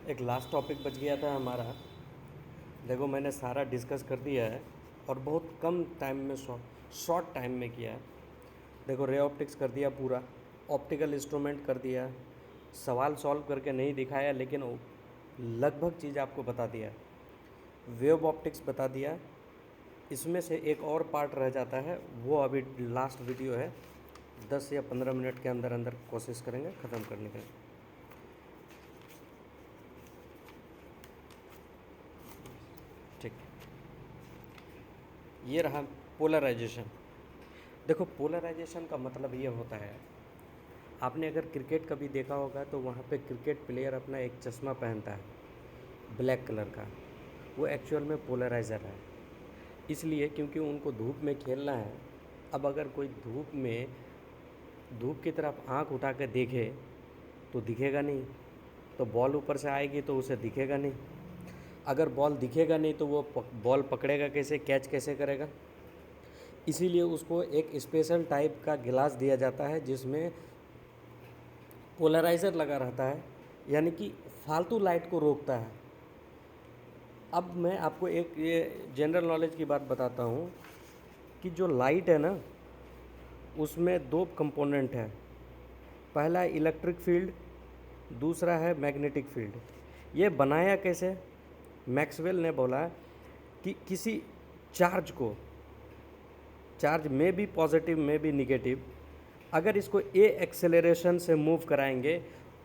एक last topic बच गया था हमारा। देखो मैंने सारा डिस्कस कर दिया है और बहुत कम टाइम में शॉर्ट टाइम में किया है। देखो रे ऑप्टिक्स कर दिया पूरा, ऑप्टिकल इंस्ट्रूमेंट कर दिया, सवाल सॉल्व करके नहीं दिखाया लेकिन लगभग चीज़ आपको बता दिया। वेव ऑप्टिक्स बता दिया। इसमें से एक और पार्ट रह जाता है, वो अभी लास्ट वीडियो है, 10 या 15 मिनट के अंदर अंदर कोशिश करेंगे ख़त्म करने का। ठीक, ये रहा पोलराइजेशन। देखो पोलराइजेशन का मतलब ये होता है, आपने अगर क्रिकेट कभी देखा होगा तो वहाँ पे क्रिकेट प्लेयर अपना एक चश्मा पहनता है ब्लैक कलर का, वो एक्चुअल में पोलराइज़र है। इसलिए क्योंकि उनको धूप में खेलना है। अब अगर कोई धूप की तरफ आंख उठा के देखे तो दिखेगा नहीं, तो बॉल ऊपर से आएगी तो उसे दिखेगा नहीं। अगर बॉल दिखेगा नहीं तो वो बॉल पकड़ेगा कैसे, कैच कैसे करेगा। इसीलिए उसको एक स्पेशल टाइप का गिलास दिया जाता है जिसमें पोलराइज़र लगा रहता है, यानी कि फालतू लाइट को रोकता है। अब मैं आपको एक ये जनरल नॉलेज की बात बताता हूँ कि जो लाइट है ना, उसमें दो कंपोनेंट है। पहला है इलेक्ट्रिक फील्ड, दूसरा है मैग्नेटिक फील्ड। ये बनाया कैसे? मैक्सवेल ने बोला कि किसी चार्ज को, चार्ज में भी पॉजिटिव में भी निगेटिव, अगर इसको ए एक्सेलरेशन से मूव कराएंगे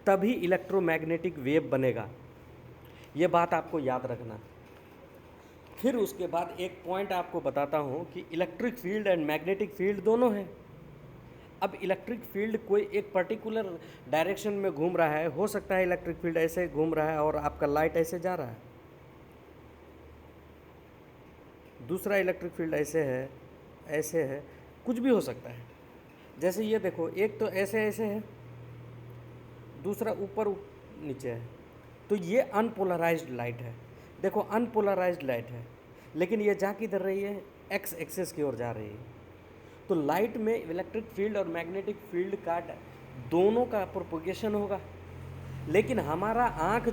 तभी इलेक्ट्रोमैग्नेटिक वेव बनेगा। ये बात आपको याद रखना। फिर उसके बाद एक पॉइंट आपको बताता हूँ कि electric field and magnetic field दोनों हैं। अब इलेक्ट्रिक फील्ड कोई एक पर्टिकुलर डायरेक्शन में घूम रहा है, हो सकता है इलेक्ट्रिक फील्ड ऐसे घूम रहा है और आपका लाइट ऐसे जा रहा है। दूसरा इलेक्ट्रिक फील्ड ऐसे है, कुछ भी हो सकता है। जैसे ये देखो, एक तो ऐसे है, दूसरा ऊपर नीचे है, तो ये अनपोलराइज्ड लाइट है। देखो अनपोलराइज्ड लाइट है, लेकिन ये जा किधर रही है? एक्स एक्सिस की ओर जा रही है। तो लाइट में इलेक्ट्रिक फील्ड और मैग्नेटिक फील्ड का दोनों का प्रोपोगेशन होगा, लेकिन हमारा आँख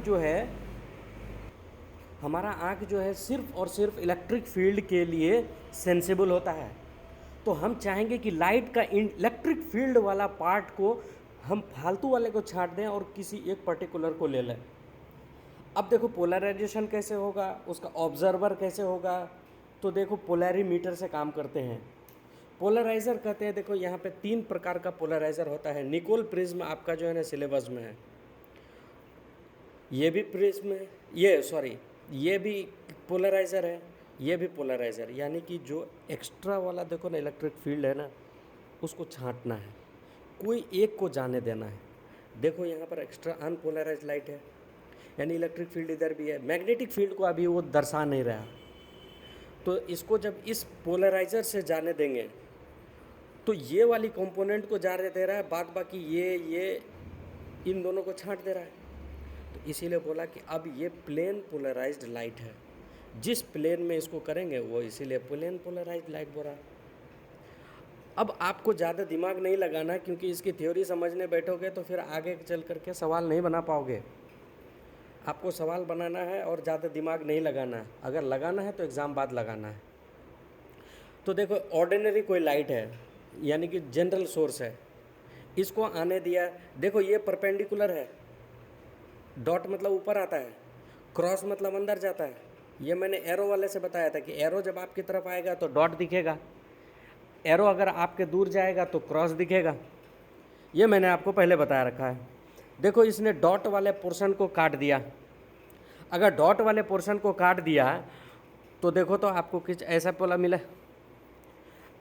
जो है सिर्फ और सिर्फ इलेक्ट्रिक फील्ड के लिए सेंसिबल होता है। तो हम चाहेंगे कि लाइट का इलेक्ट्रिक फील्ड वाला पार्ट को हम फालतू वाले को छांट दें और किसी एक पर्टिकुलर को ले लें। अब देखो पोलराइजेशन कैसे होगा, उसका ऑब्जर्वर कैसे होगा। तो देखो पोलैरीमीटर से काम करते हैं। पोलराइज़र कहते हैं, देखो यहाँ पे 3 प्रकार का पोलराइज़र होता है। निकोल प्रिज्म आपका जो है ना सिलेबस में है, ये भी प्रिज्म है, ये भी पोलराइज़र है, ये भी पोलराइज़र। यानी कि जो एक्स्ट्रा वाला देखो ना इलेक्ट्रिक फील्ड है ना, उसको छांटना है, कोई एक को जाने देना है। देखो यहाँ पर एक्स्ट्रा अनपोलराइज्ड लाइट है, यानी इलेक्ट्रिक फील्ड इधर भी है। मैग्नेटिक फील्ड को अभी वो दर्शा नहीं रहा, तो इसको जब इस पोलराइज़र से जाने देंगे तो ये वाली कंपोनेंट को जाने दे रहा है, बाद बाकी ये इन दोनों को छांट दे रहा है। तो इसीलिए बोला कि अब ये प्लेन पोलराइज्ड लाइट है, जिस प्लेन में इसको करेंगे वो इसीलिए प्लेन पोलराइज्ड लाइट बोला। अब आपको ज़्यादा दिमाग नहीं लगाना, क्योंकि इसकी थ्योरी समझने बैठोगे तो फिर आगे चल करके सवाल नहीं बना पाओगे। आपको सवाल बनाना है और ज़्यादा दिमाग नहीं लगाना है। अगर लगाना है तो एग्ज़ाम बाद लगाना है। तो देखो ऑर्डिनरी कोई लाइट है, यानी कि जनरल सोर्स है, इसको आने दिया। देखो ये परपेंडिकुलर है, डॉट मतलब ऊपर आता है, क्रॉस मतलब अंदर जाता है। ये मैंने एरो वाले से बताया था कि एरो जब आपकी तरफ आएगा तो डॉट दिखेगा, एरो अगर आपके दूर जाएगा तो क्रॉस दिखेगा। ये मैंने आपको पहले बताया रखा है। देखो इसने डॉट वाले पोर्शन को काट दिया। अगर डॉट वाले पोर्शन को काट दिया तो देखो तो आपको कुछ ऐसा पोला मिला।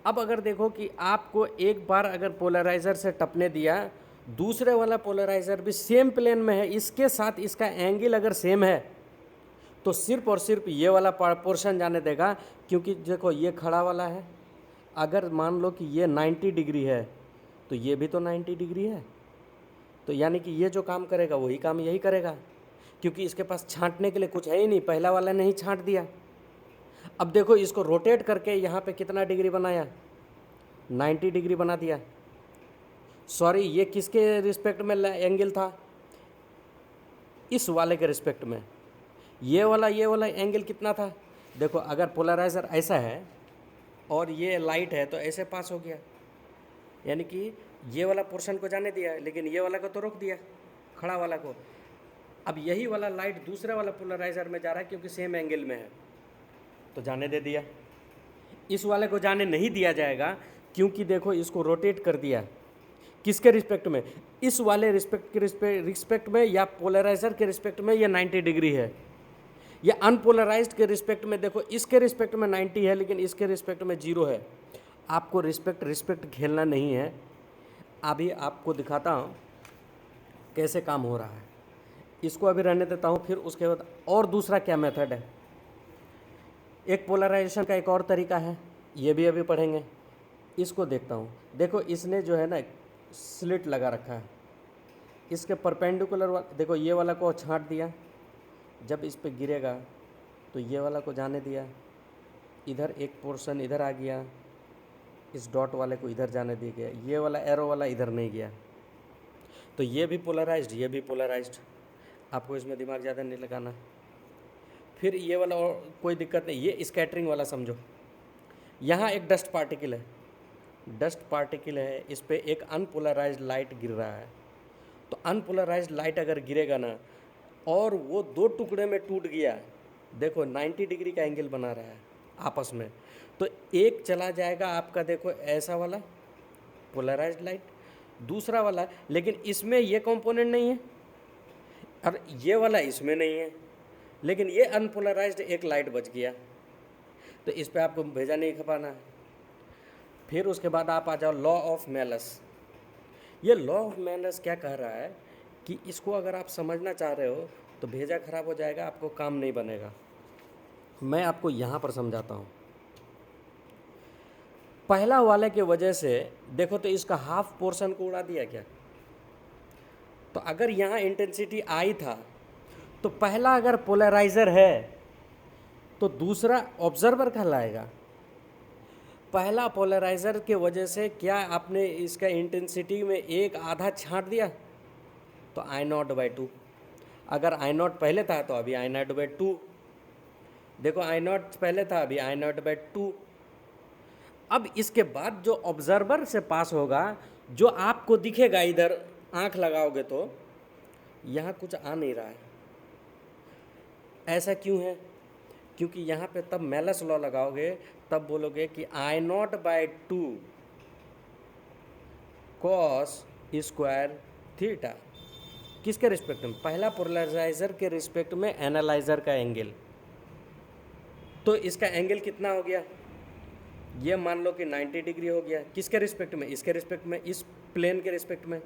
अब अगर देखो कि आपको एक बार अगर पोलराइज़र से टपने दिया, दूसरे वाला पोलराइज़र भी सेम प्लेन में है, इसके साथ इसका एंगल अगर सेम है तो सिर्फ और सिर्फ ये वाला पोर्शन जाने देगा। क्योंकि देखो ये खड़ा वाला है, अगर मान लो कि ये 90 डिग्री है तो ये भी तो 90 डिग्री है, तो यानी कि ये जो काम करेगा वही काम यही करेगा, क्योंकि इसके पास छांटने के लिए कुछ है ही नहीं, पहला वाला ने ही छांट दिया। अब देखो इसको रोटेट करके यहाँ पे कितना डिग्री बनाया, 90 डिग्री बना दिया। सॉरी, ये किसके रिस्पेक्ट में एंगल था? इस वाले के रिस्पेक्ट में ये वाला एंगल कितना था, देखो अगर पोलराइज़र ऐसा है और ये लाइट है तो ऐसे पास हो गया, यानी कि ये वाला पोर्शन को जाने दिया, लेकिन ये वाला को तो रोक दिया, खड़ा वाला को। अब यही वाला लाइट दूसरे वाला पोलराइज़र में जा रहा है क्योंकि सेम एंगल में है, तो जाने दे दिया। इस वाले को जाने नहीं दिया जाएगा क्योंकि देखो इसको रोटेट कर दिया, किसके रिस्पेक्ट में, इस वाले रिस्पेक्ट में या पोलराइज़र के रिस्पेक्ट में ये 90 डिग्री है, या अनपोलराइज्ड के रिस्पेक्ट में देखो इसके रिस्पेक्ट में 90 है लेकिन इसके रिस्पेक्ट में 0 है। आपको रिस्पेक्ट खेलना नहीं है। अभी आपको दिखाता हूँ कैसे काम हो रहा है, इसको अभी रहने देता हूँ, फिर उसके बाद और दूसरा क्या मेथड है। एक पोलराइजेशन का एक और तरीका है, ये भी अभी पढ़ेंगे। इसको देखता हूँ, देखो इसने जो है ना स्लिट लगा रखा है, इसके परपेंडिकुलर देखो ये वाला को छांट दिया, जब इस पे गिरेगा तो ये वाला को जाने दिया, इधर एक पोर्शन इधर आ गया, इस डॉट वाले को इधर जाने दिया गया, ये वाला एरो वाला इधर नहीं गया, तो ये भी पोलराइज्ड, ये भी पोलराइज्ड। आपको इसमें दिमाग ज़्यादा नहीं लगाना। फिर ये वाला और कोई दिक्कत नहीं, ये स्कैटरिंग वाला समझो। यहाँ एक डस्ट पार्टिकल है, इस पर एक अनपोलराइज्ड लाइट गिर रहा है, तो अनपोलराइज्ड लाइट अगर गिरेगा ना और वो 2 टुकड़े में टूट गया, देखो 90 डिग्री का एंगल बना रहा है आपस में, तो एक चला जाएगा आपका, देखो ऐसा वाला पोलराइज्ड लाइट, दूसरा वाला, लेकिन इसमें ये कंपोनेंट नहीं है और ये वाला इसमें नहीं है, लेकिन ये अनपोलराइज्ड एक लाइट बच गया, तो इस पे आपको भेजा नहीं खपाना है। फिर उसके बाद आप आ जाओ लॉ ऑफ मेलस। ये लॉ ऑफ मेलस क्या कह रहा है कि इसको अगर आप समझना चाह रहे हो तो भेजा खराब हो जाएगा, आपको काम नहीं बनेगा। मैं आपको यहाँ पर समझाता हूँ। पहला वाले के वजह से देखो तो इसका हाफ पोर्शन को उड़ा दिया क्या, तो अगर यहाँ इंटेंसिटी आई था तो पहला अगर पोलराइज़र है तो दूसरा ऑब्जर्वर कहलाएगा। पहला पोलराइज़र के वजह से क्या आपने इसका इंटेंसिटी में एक आधा छांट दिया, तो I0/2। अगर I0 पहले था तो अभी I0/2, देखो I0 पहले था, अभी I0/2। अब इसके बाद जो ऑब्जर्वर से पास होगा, जो आपको दिखेगा, इधर आंख लगाओगे तो यहाँ कुछ आ नहीं रहा है। ऐसा क्यों है, क्योंकि यहाँ पे तब मेलस लॉ लगाओगे, तब बोलोगे कि I0/2 cos स्क्वायर थीटा, किसके रिस्पेक्ट में, पहला पोलराइज़र के रिस्पेक्ट में एनालाइज़र का एंगल। तो इसका एंगल कितना हो गया, ये मान लो कि 90 डिग्री हो गया, किसके रिस्पेक्ट में, इसके रिस्पेक्ट में, इस प्लेन के रिस्पेक्ट में,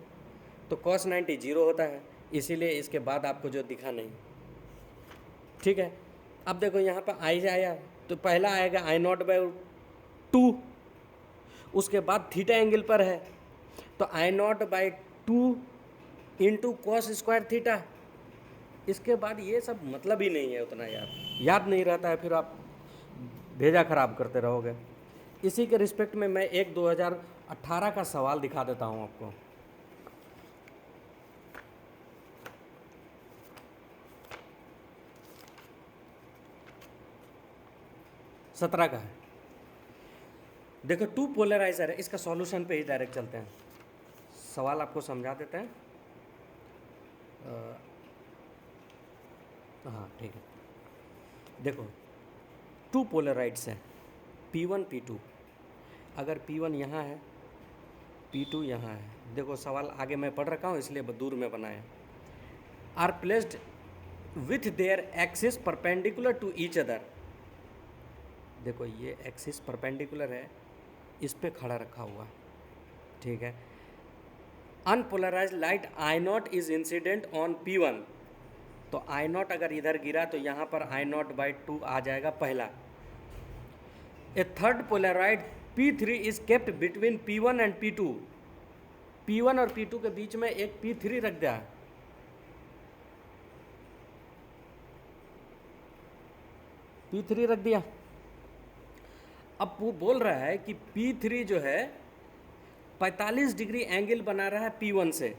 तो cos 90 0 होता है, इसीलिए इसके बाद आपको जो दिखा नहीं। ठीक है, अब देखो यहाँ पर आई आया तो पहला आएगा I0/2, उसके बाद थीटा एंगल पर है तो I0/2 into cos square theta. इसके बाद ये सब मतलब ही नहीं है उतना, याद नहीं रहता है, फिर आप भेजा खराब करते रहोगे। इसी के रिस्पेक्ट में मैं एक 2018 का सवाल दिखा देता हूँ आपको। सत्रह का है, देखो 2 पोलराइज़र है, इसका सॉल्यूशन पे ही डायरेक्ट चलते हैं, सवाल आपको समझा देते हैं। हाँ ठीक है, देखो 2 पोलराइड्स हैं, P1 P2। अगर P1 यहाँ है, P2 यहाँ है, देखो सवाल आगे मैं पढ़ रखा हूँ इसलिए दूर में बनाया। Are placed with their axis perpendicular to each other, देखो ये एक्सिस परपेंडिकुलर है, इस पे खड़ा रखा हुआ, ठीक है। Unpolarised light I0 is incident on P1, तो I0 अगर इधर गिरा तो यहाँ पर I0/2 आ जाएगा पहला। A third polaroid P3 is kept between P1 and P2, P1 और P2 के बीच में एक P3 रख दिया, P3 रख दिया। अब वो बोल रहा है कि P3 जो है 45 डिग्री एंगल बना रहा है P1 से,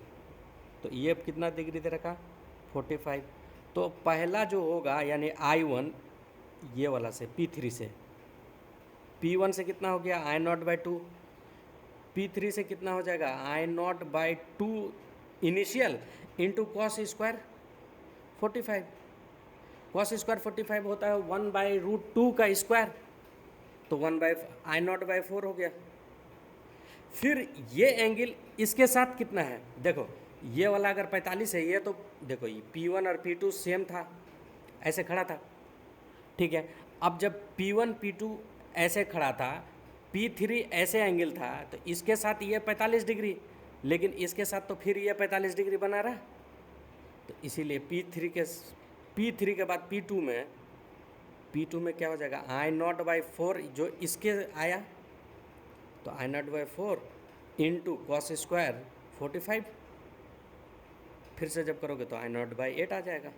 तो ये कितना डिग्री दे रखा, 45। तो पहला जो होगा यानी I1 ये वाला से P3 से, P1 से कितना हो गया I0/2, P3 से कितना हो जाएगा I0/2 initial into cos square 45। Cos square 45 होता है 1/√2 का स्क्वायर, तो I0/4 हो गया। फिर ये एंगल इसके साथ कितना है, देखो ये वाला अगर 45 है, ये तो देखो ये P1 और P2 सेम था, ऐसे खड़ा था, ठीक है। अब जब P1 P2 ऐसे खड़ा था, P3 ऐसे एंगल था, तो इसके साथ ये 45 डिग्री, लेकिन इसके साथ तो फिर ये 45 डिग्री बना रहा, तो इसीलिए P3 के बाद P2 में क्या हो जाएगा I0/4 जो इसके आया, तो I0/4 इंटू कॉस स्क्वायर 45, फिर से जब करोगे तो I0/8 आ जाएगा।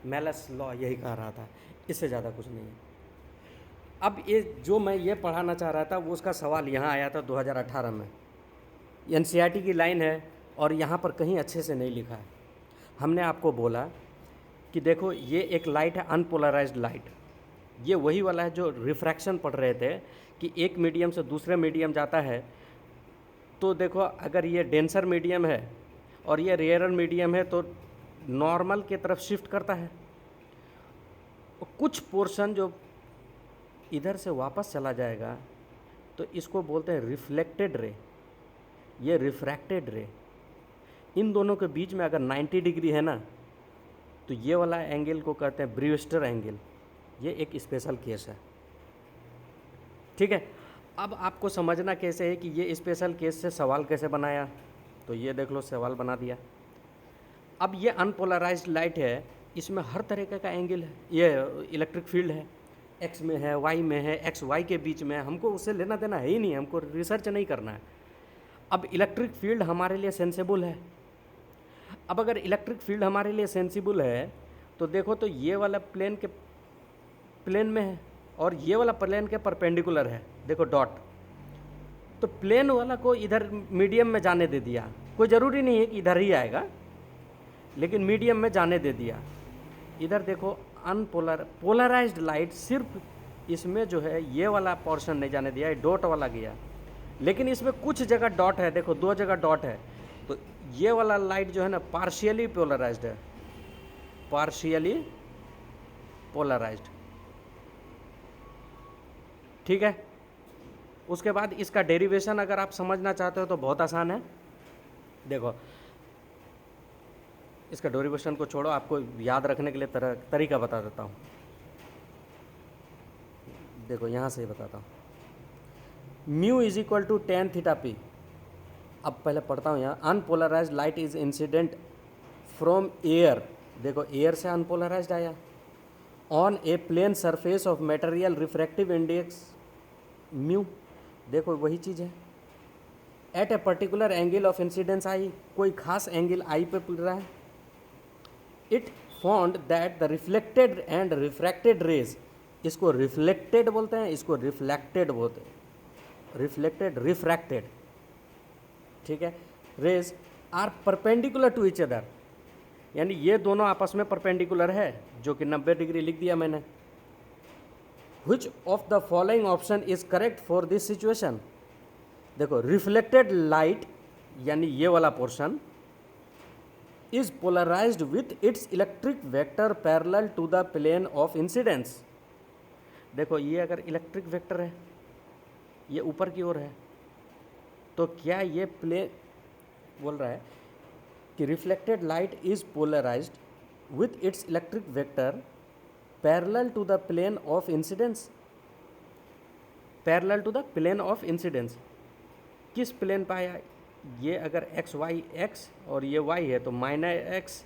मेलस लॉ यही कह रहा था, इससे ज़्यादा कुछ नहीं है। अब ये जो मैं ये पढ़ाना चाह रहा था वो उसका सवाल यहाँ आया था 2018 में, NCERT की लाइन है और यहाँ पर कहीं अच्छे से नहीं लिखा है। हमने आपको बोला कि देखो ये एक लाइट है अनपोलराइज्ड लाइट, ये वही वाला है जो रिफ्रैक्शन पढ़ रहे थे कि एक मीडियम से दूसरे मीडियम जाता है, तो देखो अगर ये डेंसर मीडियम है और ये रेयरर मीडियम है तो नॉर्मल की तरफ शिफ्ट करता है, कुछ पोर्शन जो इधर से वापस चला जाएगा, तो इसको बोलते हैं रिफ्लेक्टेड रे, ये रिफ्रैक्टेड रे। इन दोनों के बीच में अगर 90 डिग्री है ना, तो ये वाला एंगल को कहते हैं ब्रीवस्टर एंगल, ये एक स्पेशल केस है, ठीक है। अब आपको समझना कैसे है कि ये स्पेशल केस से सवाल कैसे बनाया, तो ये देख लो सवाल बना दिया। अब ये अनपोलराइज्ड लाइट है, इसमें हर तरीके का एंगल है, ये इलेक्ट्रिक फील्ड है, एक्स में है, वाई में है, एक्स वाई के बीच में है, हमको उससे लेना देना है ही नहीं, हमको रिसर्च नहीं करना है। अब इलेक्ट्रिक फील्ड हमारे लिए सेंसिबल है। अब अगर इलेक्ट्रिक फील्ड हमारे लिए सेंसिबल है तो देखो, तो ये वाला प्लेन में है और ये वाला प्लेन के परपेंडिकुलर है, देखो डॉट, तो प्लेन वाला को इधर मीडियम में जाने दे दिया, कोई ज़रूरी नहीं है कि इधर ही आएगा, लेकिन मीडियम में जाने दे दिया। इधर देखो पोलराइज्ड लाइट सिर्फ इसमें जो है ये वाला पोर्शन नहीं जाने दिया, डॉट वाला गया, लेकिन इसमें कुछ जगह डॉट है, देखो 2 जगह डॉट है, तो ये वाला लाइट जो है ना पार्शियली पोलराइज्ड है, पार्शियली पोलराइज्ड, ठीक है। उसके बाद इसका डेरिवेशन अगर आप समझना चाहते हो तो बहुत आसान है। देखो इसका डेरिवेशन को छोड़ो, आपको याद रखने के लिए तरीका बता देता हूँ। देखो यहाँ से ही बताता हूँ, mu is equal to tan θp। अब पहले पढ़ता हूँ यहाँ, unpolarised light is incident from air, देखो एयर से अनपोलराइज्ड आया, on a plane surface of material, refractive index mu, देखो वही चीज़ है, at a particular angle of incidence I, कोई खास एंगल आई पे पड़ रहा है, it found that the reflected and refracted rays, इसको रिफ्लेक्टेड बोलते हैं, इसको रिफ्लेक्टेड बोलते हैं, रिफ्लेक्टेड रिफ्रैक्टेड, ठीक है, rays are perpendicular to each other, यानी ये दोनों आपस में परपेंडिकुलर है, जो कि 90 डिग्री लिख दिया मैंने। Which of the following option is correct for this situation? देखो रिफ्लेक्टेड लाइट यानी ये वाला portion is polarised with its electric vector parallel to the plane of incidence. देखो ये अगर इलेक्ट्रिक वेक्टर है, ये ऊपर की ओर है, तो क्या ये प्लेन बोल रहा है कि reflected light is polarised with its electric vector parallel to the plane of incidence, parallel to the plane of incidence, किस प्लेन पे आया, ये अगर एक्स वाई एक्स और ये वाई है तो माइनस एक्स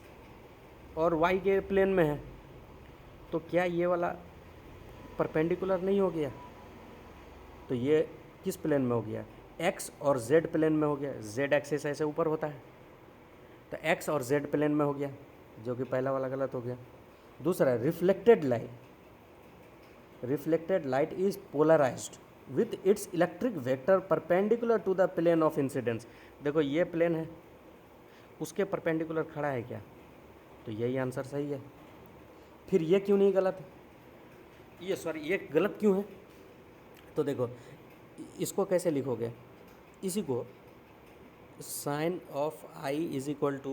और वाई के प्लेन में है, तो क्या ये वाला परपेंडिकुलर नहीं हो गया, तो ये किस प्लेन में हो गया, एक्स और जेड प्लेन में हो गया, जेड एक्सिस ऐसे ऊपर होता है, तो एक्स और जेड प्लेन में हो गया, जो कि पहला वाला गलत हो गया। दूसरा reflected light is polarised with its electric vector perpendicular to the plane of incidence, देखो ये प्लेन है, उसके परपेंडिकुलर खड़ा है क्या, तो यही आंसर सही है। फिर ये क्यों नहीं गलत है, ये गलत क्यों है? तो देखो इसको कैसे लिखोगे, इसी को sine of I is equal to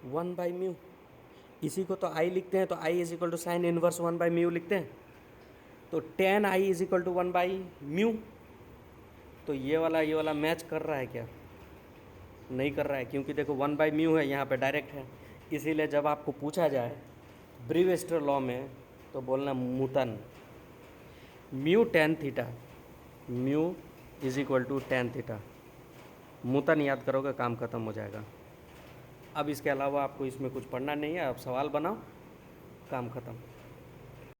1/μ, इसी को तो आई लिखते हैं, तो I is equal to sine inverse 1/μ लिखते हैं। तो tan I is equal to 1/μ। तो ये वाला मैच कर रहा है क्या? नहीं कर रहा है, क्योंकि देखो 1/μ है यहाँ पे डायरेक्ट है। इसीलिए जब आपको पूछा जाए ब्रीवेस्टर लॉ में तो बोलना mu tan, mu tan theta, mu is equal to tan theta. Mu tan याद करोगे काम खत्म हो जाएगा। अब इसके अलावा आपको इसमें कुछ पढ़ना नहीं है, आप सवाल बनाओ, काम खत्म।